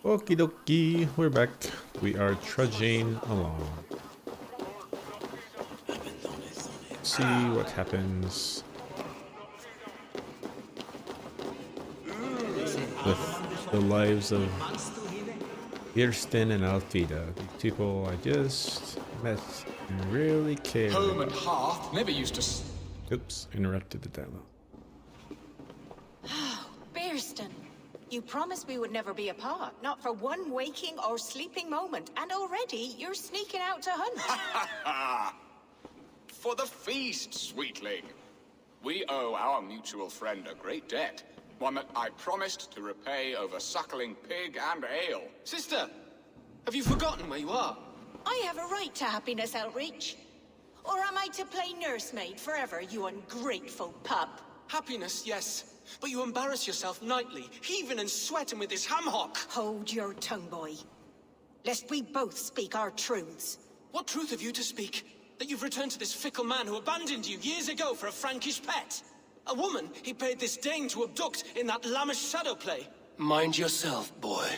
Okie dokie, we're back. We are trudging along. See what happens with the lives of Kirsten and Alfida, the people I just met and really care Home and about. hearth never used to. Oops, interrupted the dialogue. Bearston, you promised we would never be apart, not for one waking or sleeping moment, and already you're sneaking out to hunt. For the feast, sweetling. We owe our mutual friend a great debt. One that I promised to repay over suckling pig and ale. Sister, have you forgotten where you are? I have a right to happiness, Outreach. Or am I to play nursemaid forever, you ungrateful pup? Happiness, yes. But you embarrass yourself nightly, heaving and sweating with this ham hock. Hold your tongue, boy. Lest we both speak our truths. What truth have you to speak? That you've returned to this fickle man who abandoned you years ago for a Frankish pet? A woman he paid this Dane to abduct in that lammish shadow play? Mind yourself, boy.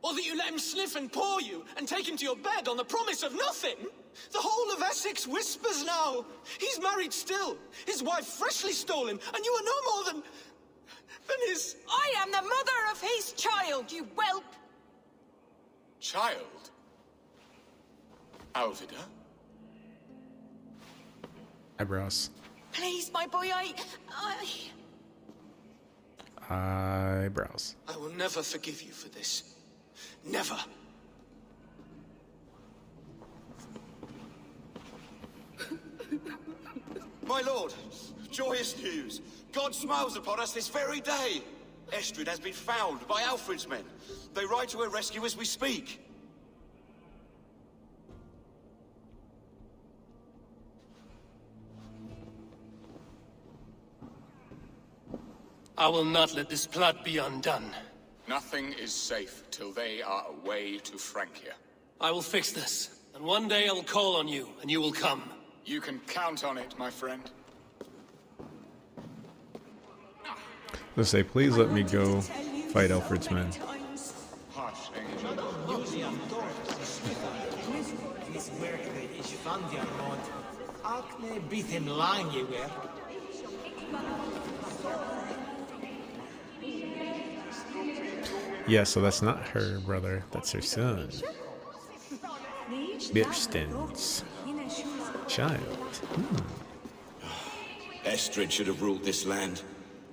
Or that you let him sniff and paw you, and take him to your bed on the promise of nothing? The whole of Essex whispers now. He's married still. His wife freshly stole him, and you are no more than his... I am the mother of his child, you whelp! Child? Alvida? Eyebrows. Please, my boy, Eyebrows. I will never forgive you for this. Never. My lord, joyous news. God smiles upon us this very day. Estrid has been found by Alfred's men. They ride to her rescue as we speak. I will not let this plot be undone. Nothing is safe till they are away to Francia. I will fix this, and one day I will call on you, and you will come. You can count on it, my friend. Let's say, please let me go fight Alfred's men. Hush, Angel. Yeah, so that's not her brother, that's her son. Birston's child. Estrid should have ruled this land.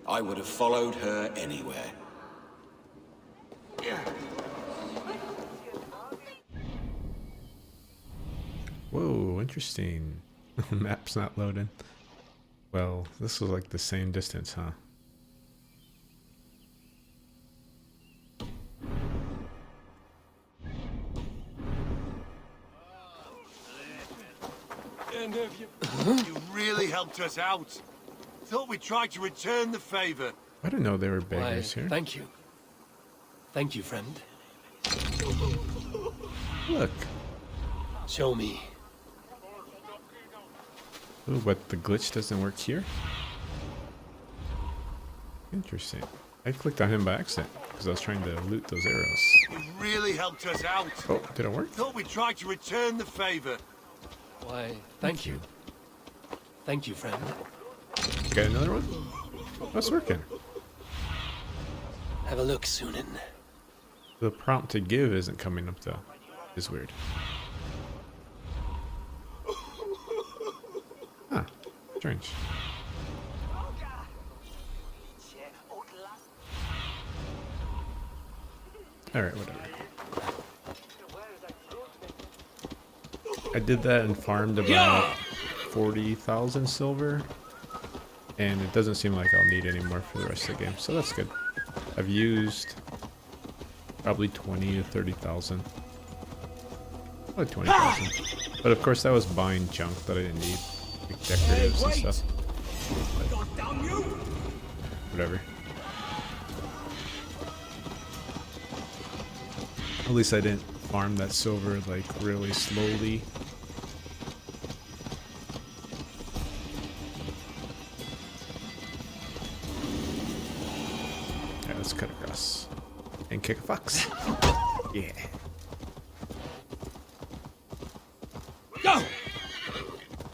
I would have followed her anywhere. Yeah. Whoa, interesting. Map's not loading. Well, this was like the same distance, huh? You really helped us out. Thought we'd try to return the favor. I didn't know there were beggars here. Thank you. Thank you, friend. Look. Show me. Ooh, but the glitch doesn't work here? Interesting. I clicked on him by accident because I was trying to loot those arrows. You really helped us out. Oh, did it work? Thought we'd try to return the favor. Why, thank you. Thank you, friend. Got another one? Oh, that's working. Have a look, Sunan. The prompt to give isn't coming up though. It's weird. Huh. Strange. Alright, whatever. I did that and farmed about 40,000 silver. And it doesn't seem like I'll need any more for the rest of the game. So that's good. I've used probably 20 to 30,000. Probably 20,000. But of course that was buying junk that I didn't need. Like decoratives and stuff. But whatever. At least I didn't farm that silver like really slowly. Yeah, let's cut across and kick a fox. Yeah. Go!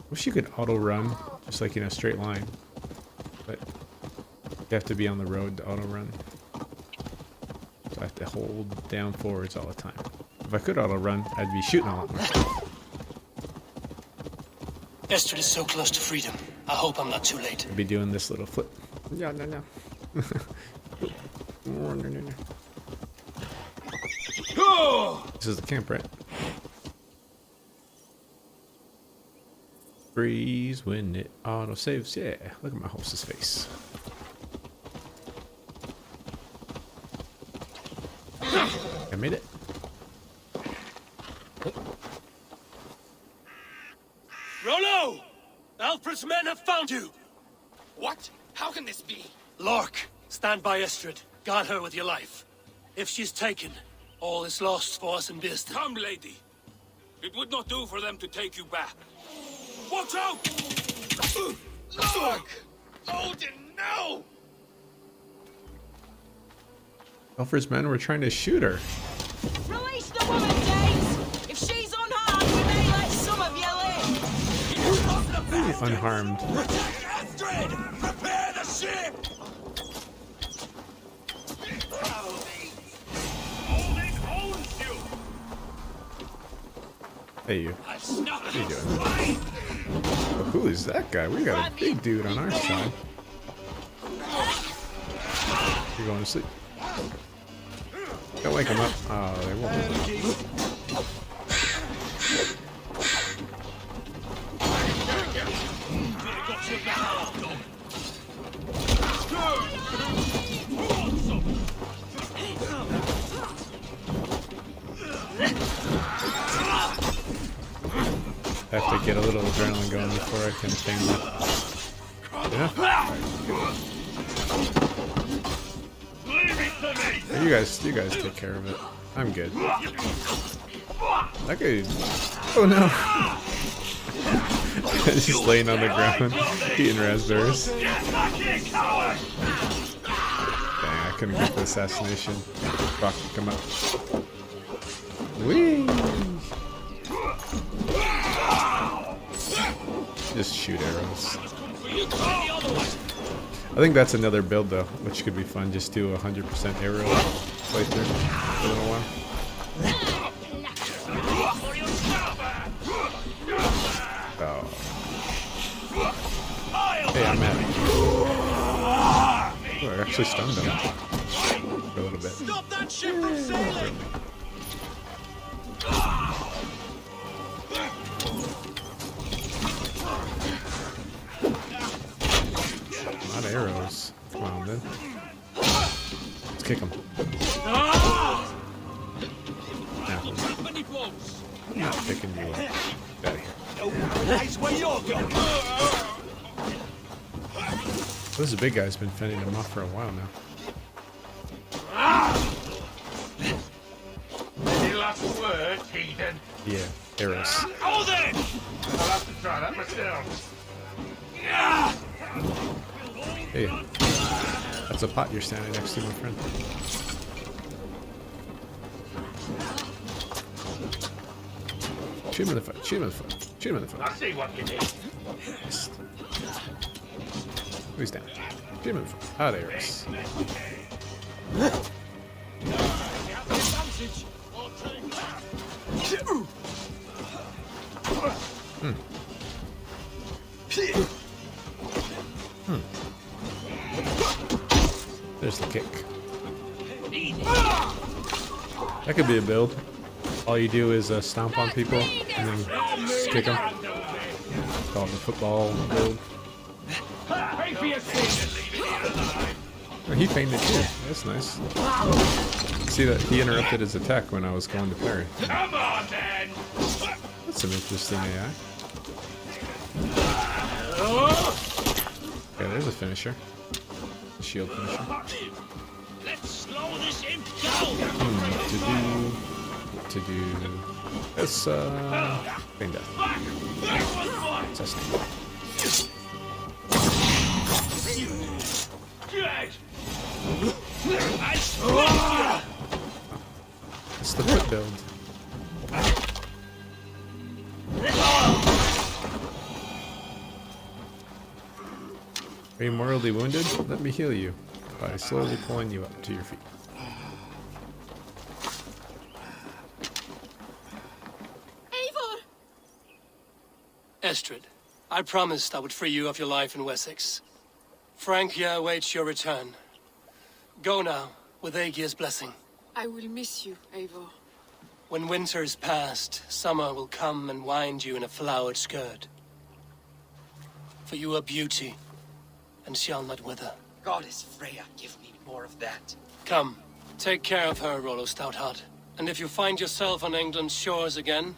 Wish you could auto run, just like in a straight line. But you have to be on the road to auto run. So I have to hold down forwards all the time. If I could auto run, I'd be shooting a lot more. Estrid is so close to freedom. I hope I'm not too late. I'd be doing this little flip. Yeah, no. This is the camp, right? Freeze when it auto saves. Yeah, look at my horse's face. I made it. Rollo! Alfred's men have found you! What? How can this be? Lark, stand by Estrid. Guard her with your life. If she's taken, all is lost for us in Bearston. Come, lady. It would not do for them to take you back. Watch out! Look! Odin, no! Alfred's men were trying to shoot her. Release the woman, James! If she's unharmed, we may let some of you live! Unharmed. Protect Astrid! Prepare the ship! Odin owns you! Hey, you. I snuck What are you doing? Oh, who is that guy? We got a big dude on our side. You're going to sleep. Don't wake him up. Oh, they won't. I have to get a little adrenaline going before I can feign that. Yeah. You guys take care of it. I'm good. That guy. Oh no! He's just laying on the ground, eating raspberries. Dang, I couldn't get the assassination. Rock to come up. Whee! Just shoot arrows. I think that's another build though, which could be fun. Just do 100% arrow playthrough for a little while. Oh. Hey, I'm at it. Oh, I actually stunned him for a little bit. Stop that ship from sailing! A lot of arrows. Come on, then. Let's kick him. Now, I'm not picking you up. Get out of here. That's where you're going. This big guy's been fending him off for a while now. Any last word, heathen? Yeah, arrows. Oh then! I'll have to try that myself. Hey, that's a pot you're standing next to, my friend. Shoot him in the foot. Shoot him in the foot. Shoot him in the foot. I see what you did. He's down. Shoot him in the foot. Ah, there it is. There's the kick. That could be a build. All you do is stomp on people and then just kick them. Call it the football build. Oh, he fainted too. That's nice. See that he interrupted his attack when I was going to parry. Come on then! That's some interesting AI. Okay, there's a finisher. Shield finisher. Let's slow this imp down! To do this thing death. Testing. This What's the foot build? Are you mortally wounded? Let me heal you by slowly pulling you up to your feet. Eivor! Estrid, I promised I would free you of your life in Wessex. Francia awaits your return. Go now, with Aegir's blessing. I will miss you, Eivor. When winter is past, summer will come and wind you in a flowered skirt. For you are beauty, and shall not wither. Goddess Freya, give me more of that. Come, take care of her, Rollo Stoutheart. And if you find yourself on England's shores again,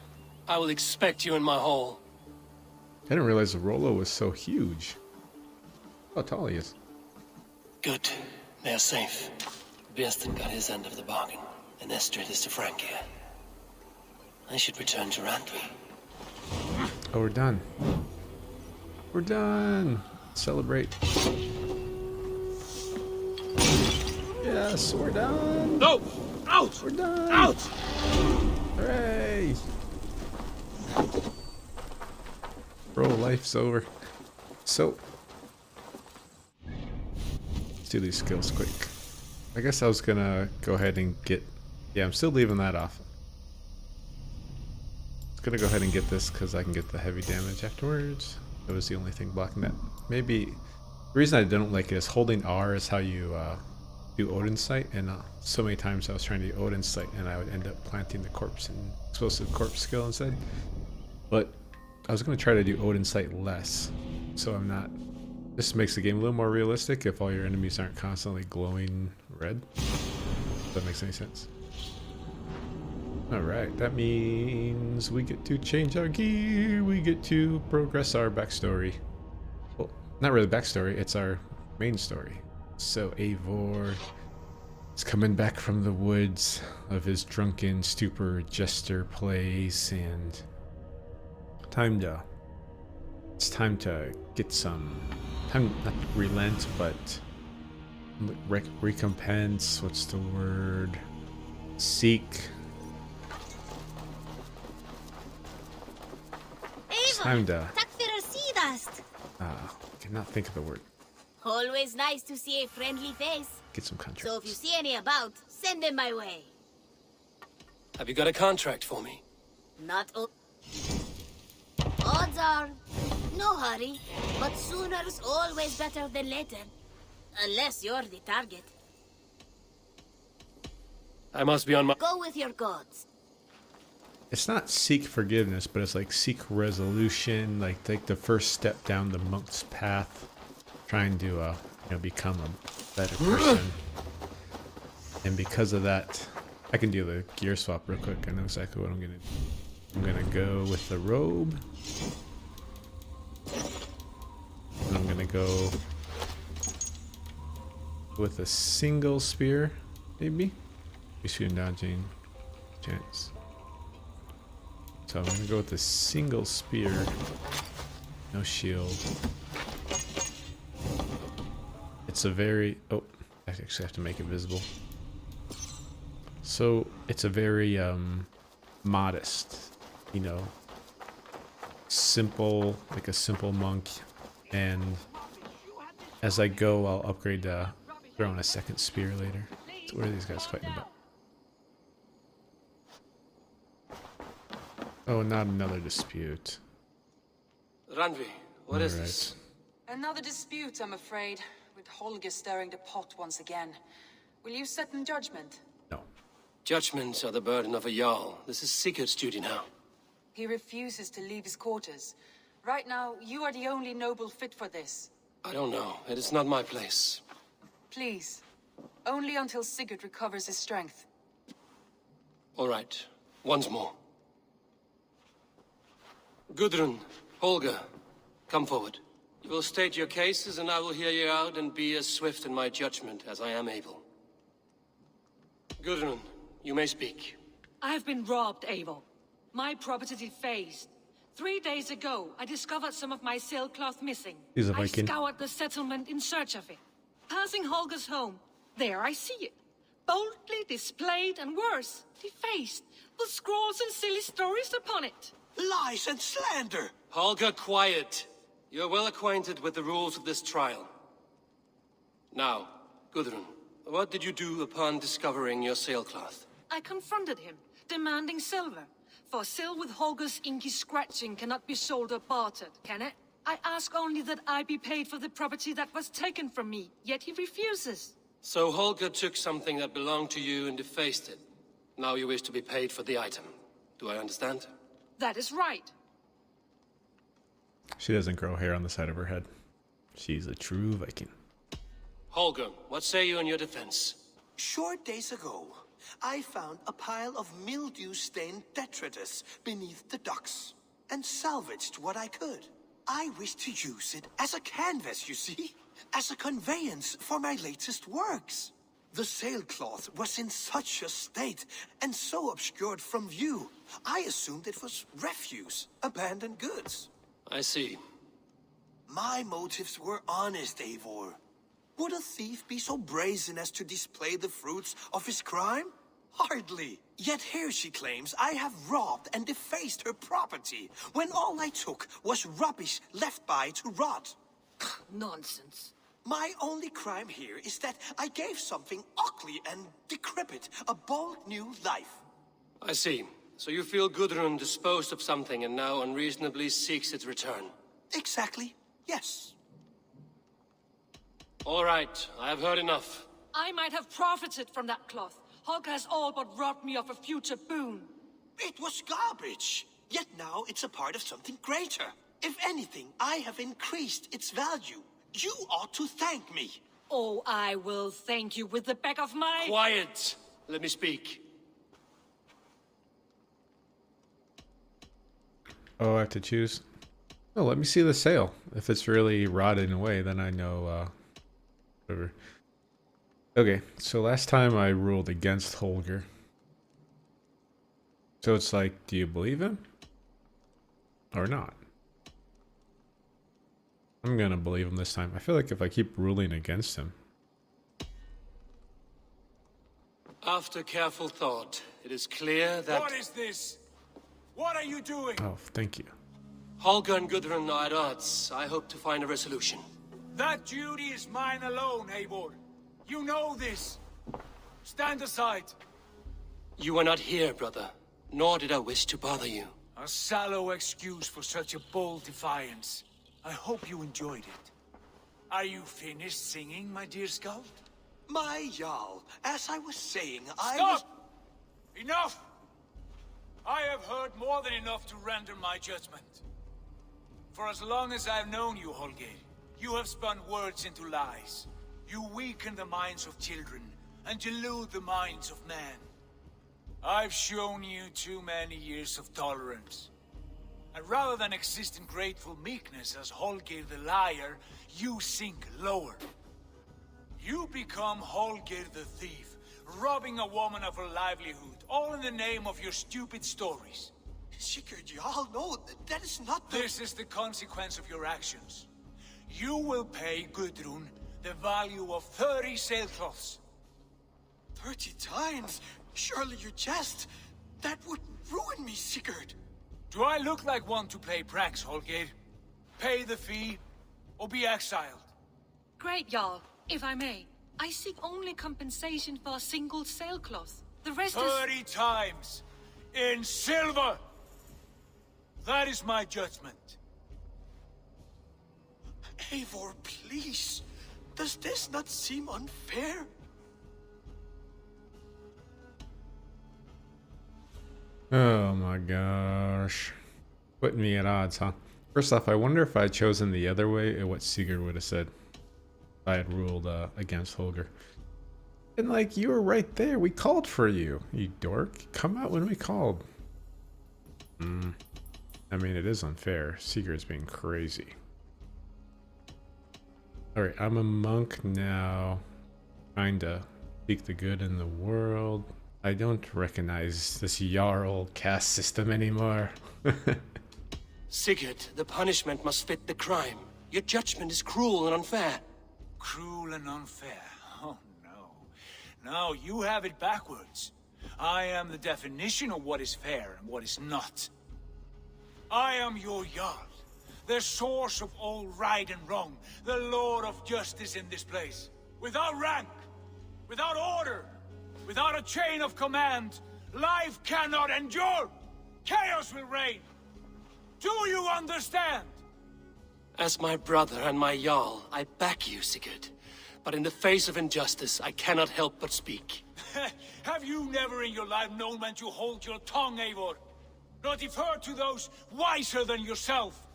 I will expect you in my hall. I didn't realize the Rollo was so huge. How tall he is. Good. They are safe. Bjersten got his end of the bargain, and Estrid is to Francia. I should return to Randvi. Oh, we're done. We're done. Celebrate. Yes, we're done. No! Out! We're done. Out! Hooray! Bro, life's over. So, let's do these skills quick. I guess I was gonna go ahead and get... Yeah, I'm still leaving that off. I'm gonna go ahead and get this because I can get the heavy damage afterwards. That was the only thing blocking that. Maybe... The reason I don't like it is holding R is how you do Odin's Sight, and so many times I was trying to do Odin's Sight and I would end up planting the corpse and explosive corpse skill instead. But I was going to try to do Odin's Sight less, so I'm not... This makes the game a little more realistic if all your enemies aren't constantly glowing red. If that makes any sense. Alright, that means we get to change our gear, we get to progress our backstory. Well, not really backstory, it's our main story. So Eivor is coming back from the woods of his drunken stupor jester plays, and it's time to get some time, not relent, but recompense. What's the word? Seek. It's time to cannot think of the word. Always nice to see a friendly face. Get some contracts. So if you see any about, send them my way. Have you got a contract for me? Not odds are, no hurry, but sooner's always better than later. Unless you're the target. I must be on my... Go with your gods. It's not seek forgiveness, but it's like seek resolution, like take the first step down the monk's path, trying to become a better person. And because of that, I can do the gear swap real quick. I know exactly what I'm gonna do. I'm gonna go with the robe, and I'm gonna go with a single spear, maybe. We shoot dodging chance. So I'm gonna go with a single spear, no shield. It's a very... Oh, I actually have to make it visible. So it's a very modest, simple, like a simple monk. And as I go, I'll upgrade to throwing a second spear later. So what are these guys fighting about? Oh, not another dispute. Randvi, what is All right. this? Another dispute, I'm afraid, with Holger stirring the pot once again. Will you set in judgment? No. Judgments are the burden of a Jarl. This is Sigurd's duty now. He refuses to leave his quarters. Right now, you are the only noble fit for this. I don't know. It is not my place. Please. Only until Sigurd recovers his strength. All right. Once more. Gudrun, Holger, come forward. You will state your cases, and I will hear you out and be as swift in my judgment as I am able. Gudrun, you may speak. I have been robbed, Eivor. My property defaced. 3 days ago, I discovered some of my sailcloth missing. He's a I Viking. scoured the settlement in search of it. Passing Holger's home, there I see it. Boldly displayed and worse, defaced, with scrawls and silly stories upon it. Lies and slander! Holger, quiet. You're well acquainted with the rules of this trial. Now, Gudrun, what did you do upon discovering your sailcloth? I confronted him, demanding silver. For sil with Holger's inky scratching cannot be sold or bartered, can it? I ask only that I be paid for the property that was taken from me, yet he refuses. So Holger took something that belonged to you and defaced it. Now you wish to be paid for the item. Do I understand? That is right. She doesn't grow hair on the side of her head. She's a true Viking. Holger, what say you in your defense? Short days ago, I found a pile of mildew-stained detritus beneath the docks, and salvaged what I could. I wish to use it as a canvas, you see? As a conveyance for my latest works. The sailcloth was in such a state, and so obscured from view, I assumed it was refuse, abandoned goods. I see. My motives were honest, Eivor. Would a thief be so brazen as to display the fruits of his crime? Hardly. Yet here she claims I have robbed and defaced her property, when all I took was rubbish left by to rot. Nonsense. My only crime here is that I gave something ugly and decrepit a bold new life. I see. So you feel Gudrun disposed of something and now unreasonably seeks its return? Exactly, yes. All right, I have heard enough. I might have profited from that cloth. Holger has all but robbed me of a future boon. It was garbage. Yet now it's a part of something greater. If anything, I have increased its value. You ought to thank me. Oh, I will thank you with the back of my... Quiet! Let me speak. Oh, I have to choose. Oh, let me see the sail. If it's really rotted away, then I know, whatever. Okay, so last time I ruled against Holger. So it's like, do you believe him? Or not? I'm gonna believe him this time. I feel like if I keep ruling against him. After careful thought, it is clear that... What is this? What are you doing? Oh, thank you. Holger and Gudrun are at odds. I hope to find a resolution. That duty is mine alone, Eivor. You know this. Stand aside. You are not here, brother. Nor did I wish to bother you. A sallow excuse for such a bold defiance. I hope you enjoyed it. Are you finished singing, my dear Skald? My Jarl, as I was saying, Stop! Enough! I have heard more than enough to render my judgment. For as long as I've known you, Holger, you have spun words into lies. You weaken the minds of children, and delude the minds of men. I've shown you too many years of tolerance. And rather than exist in grateful meekness as Holger the liar, you sink lower. You become Holger the thief, robbing a woman of her livelihood, all in the name of your stupid stories. Sigurd, Jarl, no, that is not the... This is the consequence of your actions. You will pay Gudrun the value of 30 sailcloths. 30 times? Surely you jest. That would ruin me, Sigurd. Do I look like one to play pranks, Holger? Pay the fee, or be exiled? Great, Jarl. If I may, I seek only compensation for a single sailcloth. The rest 30 times! In silver! That is my judgment. Eivor, please. Does this not seem unfair? Oh my gosh. Putting me at odds, huh? First off, I wonder if I had chosen the other way and what Sigurd would have said. If I had ruled against Holger. And like, you were right there. We called for you, you dork. Come out when we called. I mean, it is unfair. Sigurd's being crazy. Alright, I'm a monk now. Trying to seek the good in the world. I don't recognize this Jarl caste system anymore. Sigurd, the punishment must fit the crime. Your judgment is cruel and unfair. Cruel and unfair? Oh no. No, you have it backwards. I am the definition of what is fair and what is not. I am your Jarl, the source of all right and wrong, the Lord of justice in this place. Without rank, without order, without a chain of command, life cannot endure. Chaos will reign. Do you understand? As my brother and my Jarl, I back you, Sigurd. But in the face of injustice, I cannot help but speak. Have you never in your life known when to hold your tongue, Eivor? Not defer to those wiser than yourself?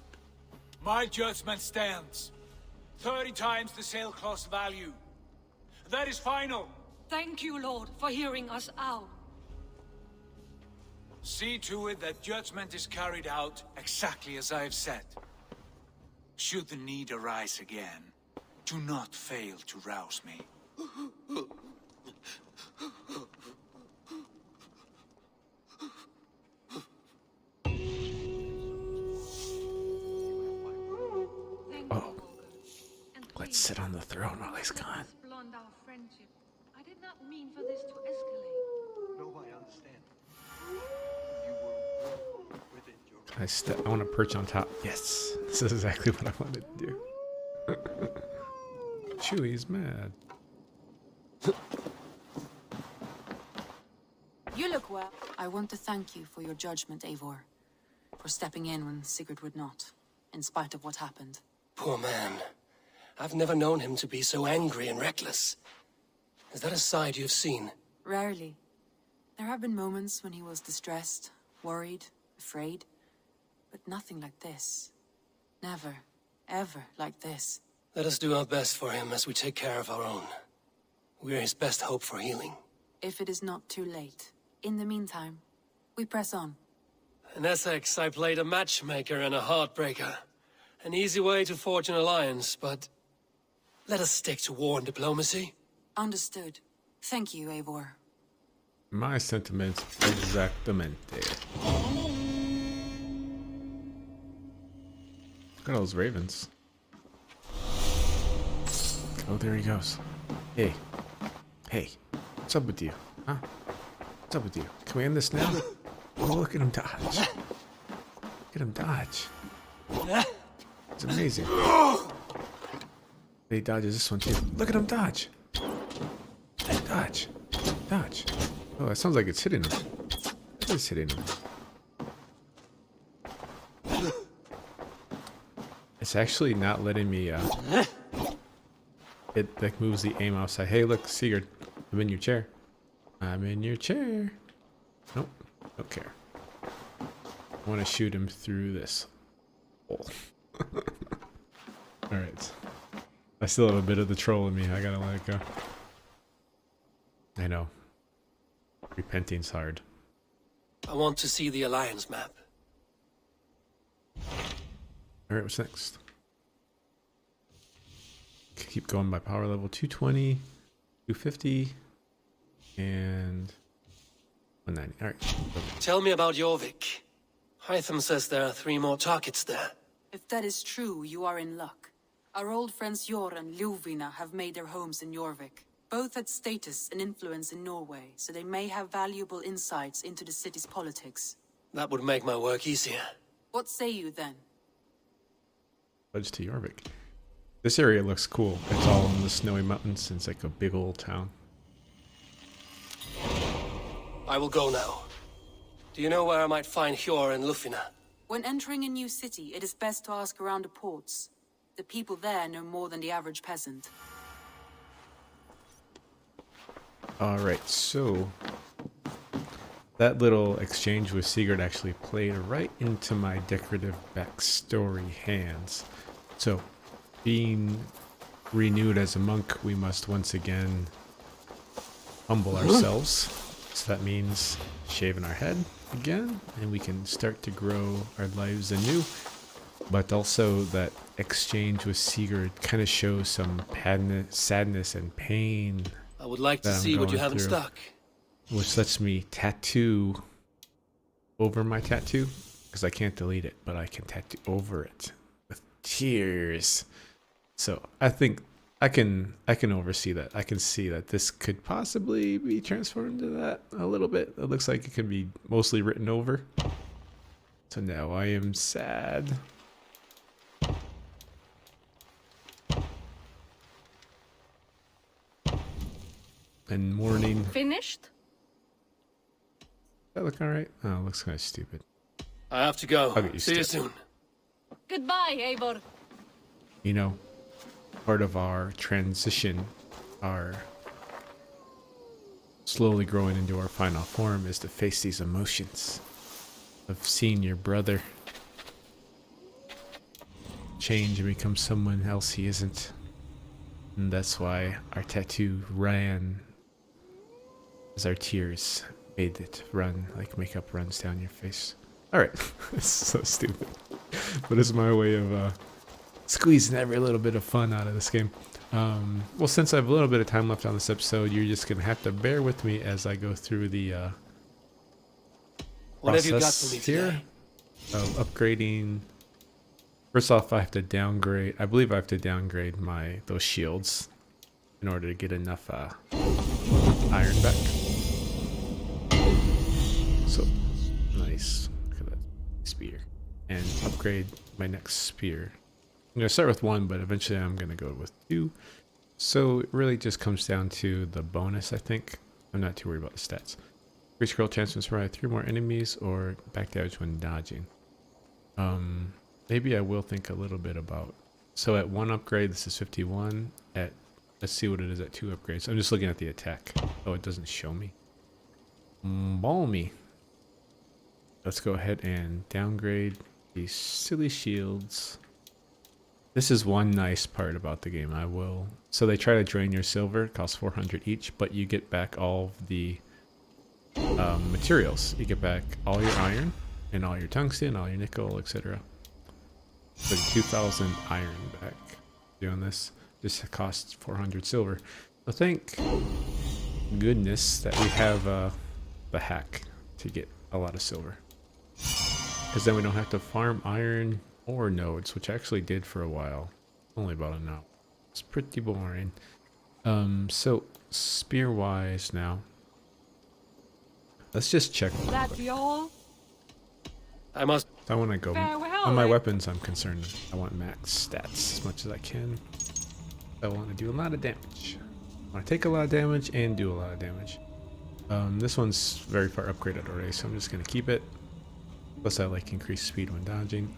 My judgment stands. 30 times the sailcloth's value. That is final. Thank you, Lord, for hearing us out. See to it that judgment is carried out exactly as I have said. Should the need arise again, do not fail to rouse me. Oh, let's sit on the throne while he's gone. Beyond our friendship. I did not mean for this to escalate. No, I understand. I want to perch on top. Yes, this is exactly what I wanted to do. Chewie's mad. You look well. I want to thank you for your judgment, Eivor. For stepping in when Sigurd would not, in spite of what happened. Poor man. I've never known him to be so angry and reckless. Is that a side you've seen? Rarely. There have been moments when he was distressed, worried, afraid. But nothing like this. Never, ever like this. Let us do our best for him as we take care of our own. We're his best hope for healing. If it is not too late. In the meantime, we press on. In Essex, I played a matchmaker and a heartbreaker. An easy way to forge an alliance, but... let us stick to war and diplomacy. Understood. Thank you, Eivor. My sentiments exactamente. Look at all those ravens. Oh, there he goes. Hey. Hey. What's up with you? Huh? What's up with you? Can we end this now? Oh, look at him dodge. Look at him dodge. It's amazing. He dodges this one too. Look at him dodge. Dodge. Dodge. Oh, that sounds like it's hitting him. It is hitting him. It's actually not letting me, it like moves the aim outside. Hey, look, Sigurd, I'm in your chair. I'm in your chair. Nope, don't care. I want to shoot him through this hole. Alright. I still have a bit of the troll in me. I gotta let it go. I know. Repenting's hard. I want to see the alliance map. Alright, what's next? Keep going by power level 220, 250, and 190. Alright. Tell me about Jorvik. Hytham says there are 3 more targets there. If that is true, you are in luck. Our old friends Jor and Ljuvina have made their homes in Jorvik. Both had status and influence in Norway, so they may have valuable insights into the city's politics. That would make my work easier. What say you then? Pledge to Jorvik. This area looks cool. It's all in the snowy mountains. It's like a big old town. I will go now. Do you know where I might find Hjor and Lufina? When entering a new city, it is best to ask around the ports. The people there know more than the average peasant. Alright, so that little exchange with Sigurd actually played right into my decorative backstory hands. So, being renewed as a monk, we must once again humble ourselves. So that means shaving our head again, and we can start to grow our lives anew. But also that exchange with Sigurd kind of shows some sadness and pain. I would like to see what you have in stock. Which lets me tattoo over my tattoo, because I can't delete it, but I can tattoo over it with tears. So I think I can oversee that. I can see that this could possibly be transformed to that a little bit. It looks like it could be mostly written over. So now I am sad. And mourning. Finished? That look alright? Oh, it looks kind of stupid. I have to go. I'll get used See to you it. soon. Goodbye, Eivor. You know, part of our transition, our slowly growing into our final form, is to face these emotions of seeing your brother change and become someone else he isn't. And that's why our tattoo ran as our tears made it run, like makeup runs down your face. Alright, it's so stupid. But it's my way of squeezing every little bit of fun out of this game. Well, since I have a little bit of time left on this episode, you're just going to have to bear with me as I go through the What have you got process for me here today? of upgrading. First off, I have to downgrade. I believe I have to downgrade those shields in order to get enough iron back. So nice. Look at that spear, and upgrade my next spear. I'm gonna start with 1, but eventually I'm gonna go with 2. So it really just comes down to the bonus, I think. I'm not too worried about the stats. Increase scroll chance to survive 3 more enemies or back damage when dodging. Maybe I will think a little bit about. So at 1 upgrade, this is 51. At, let's see what it is at 2 upgrades. I'm just looking at the attack. Oh, it doesn't show me. Balmy. Let's go ahead and downgrade these silly shields. This is one nice part about the game. So they try to drain your silver. It costs 400 each, but you get back all of the materials. You get back all your iron and all your tungsten, all your nickel, etc. So 2,000 iron back doing this. This costs 400 silver. So thank goodness that we have the hack to get a lot of silver. Because then we don't have to farm iron or nodes, which I actually did for a while. Only about an hour. It's pretty boring. So spear wise now. Let's just check. That be all? I must. I want to go Farewell, on my eh? weapons. I'm concerned. I want max stats as much as I can. I want to do a lot of damage. I want to take a lot of damage and do a lot of damage. This one's very far upgraded already, so I'm just gonna keep it. Plus, I like increased speed when dodging.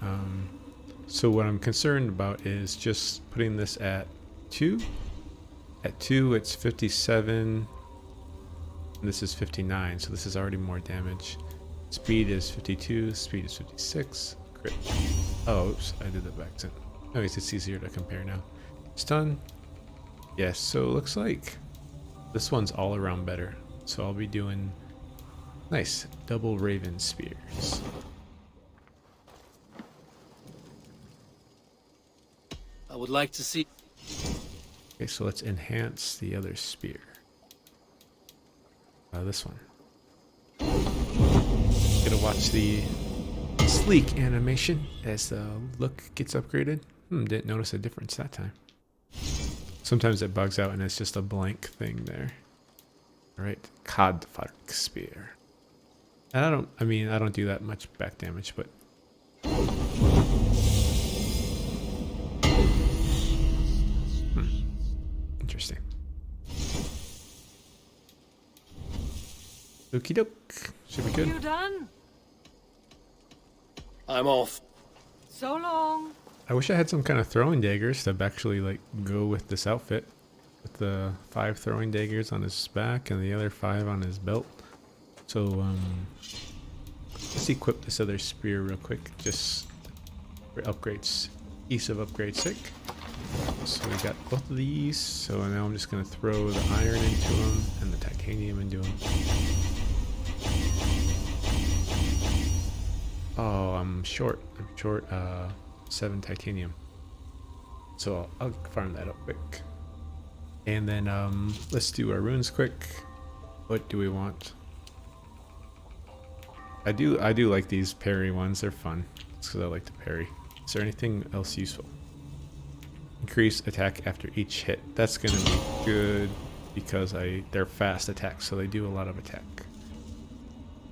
So what I'm concerned about is just putting this at 2. At 2, it's 57. And this is 59, so this is already more damage. Speed is 52, speed is 56. Crit. Oh, oops, I did that back then. I guess it's easier to compare now. Stun. Yes, so it looks like this one's all around better. So I'll be doing nice double raven spears. I would like to see. Okay, so let's enhance the other spear. This one. Gonna watch the sleek animation as the look gets upgraded. Didn't notice a difference that time. Sometimes it bugs out and it's just a blank thing there. Alright, Codfark Spear. And I don't do that much back damage, but interesting. Okie doke. Should be good. You done? I'm off. So long. I wish I had some kind of throwing daggers to actually like go with this outfit. With the 5 throwing daggers on his back and the other 5 on his belt. So let's equip this other spear real quick. Just for upgrades. Ease of upgrade sake. So we got both of these. So now I'm just gonna throw the iron into them and the titanium into them. Oh, I'm short. 7 titanium. So I'll farm that up quick. And then let's do our runes quick. What do we want? I do like these parry ones. They're fun. It's because I like to parry. Is there anything else useful? Increase attack after each hit. That's going to be good because they're fast attacks, so they do a lot of attack.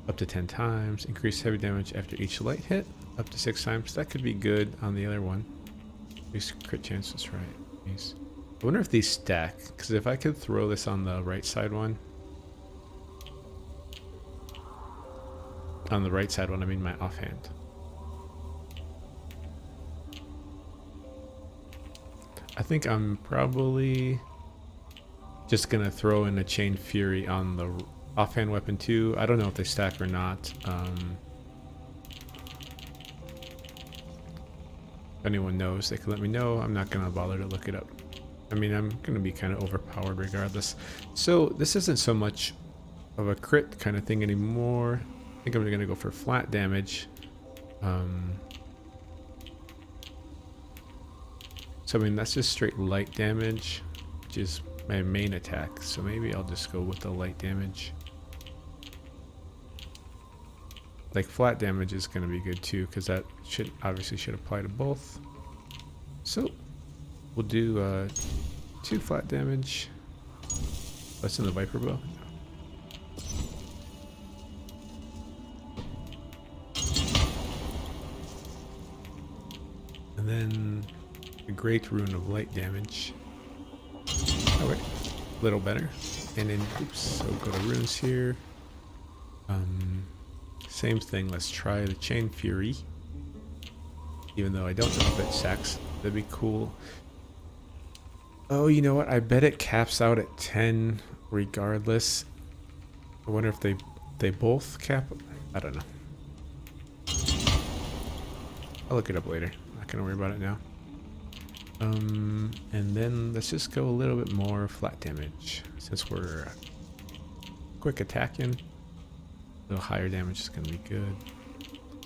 Up to 10 times. Increase heavy damage after each light hit. Up to 6 times. That could be good on the other one. Increase crit chances, right. Nice. I wonder if these stack, because if I could throw this on the right side one. On the right side one, I mean my offhand. I think I'm probably just gonna throw in a Chain Fury on the offhand weapon too. I don't know if they stack or not. If anyone knows, they can let me know. I'm not gonna bother to look it up. I mean, I'm gonna be kind of overpowered regardless. So this isn't so much of a crit kind of thing anymore. I think I'm gonna go for flat damage. So I mean, that's just straight light damage, which is my main attack. So maybe I'll just go with the light damage. Like flat damage is going to be good too, because that obviously should apply to both. So we'll do 2 flat damage. That's in the Viper Bow. And then a Great Rune of light damage. Oh wait, a little better. And then, oops, so go to runes here. Same thing, let's try the Chain Fury. Even though I don't know if it stacks, that'd be cool. Oh, you know what? I bet it caps out at 10 regardless. I wonder if they both cap. I don't know. I'll look it up later. Not gonna worry about it now. And then let's just go a little bit more flat damage since we're quick attacking. A little higher damage is gonna be good.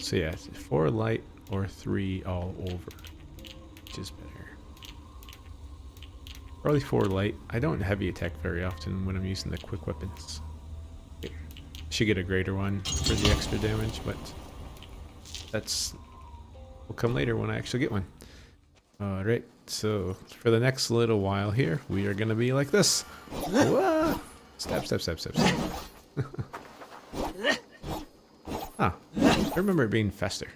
So yeah, 4 light or 3 all over, which is better. Probably 4 light. I don't heavy attack very often when I'm using the quick weapons. Should get a greater one for the extra damage, but that's will come later when I actually get one. Alright, so for the next little while here, we are gonna be like this. Whoa! Stab, stab, stab, stab, stab. Ah, I remember it being faster.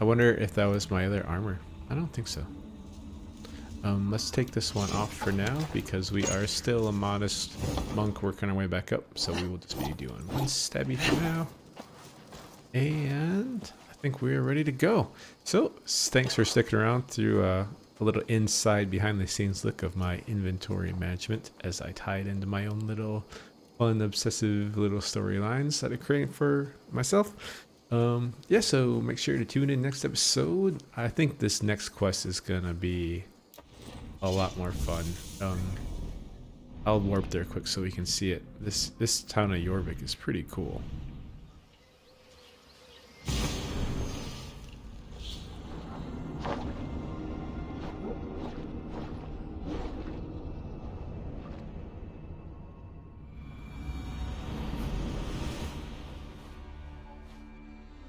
I wonder if that was my other armor. I don't think so. Let's take this one off for now because we are still a modest monk working our way back up. So we will just be doing 1 stabby for now. And I think we're ready to go. So thanks for sticking around through a little inside behind the scenes look of my inventory management as I tie it into my own little fun obsessive little storylines that I create for myself. Yeah, so make sure to tune in next episode. I think this next quest is gonna be a lot more fun. I'll warp there quick so we can see it. This town of Jorvik is pretty cool.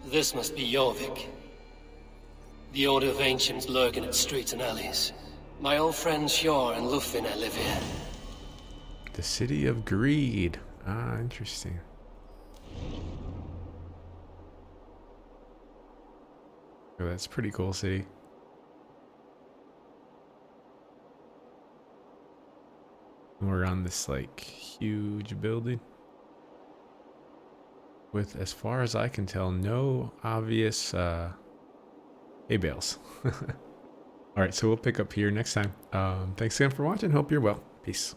This must be Jorvik. The Order of Ancients lurk in its streets and alleys. My old friends Sjor and Lufvina live here. The City of Greed. Ah, interesting. Oh, that's a pretty cool city. We're on this like huge building with, as far as I can tell, no obvious hay bales. All right, so we'll pick up here next time. Thanks again for watching. Hope you're well. Peace.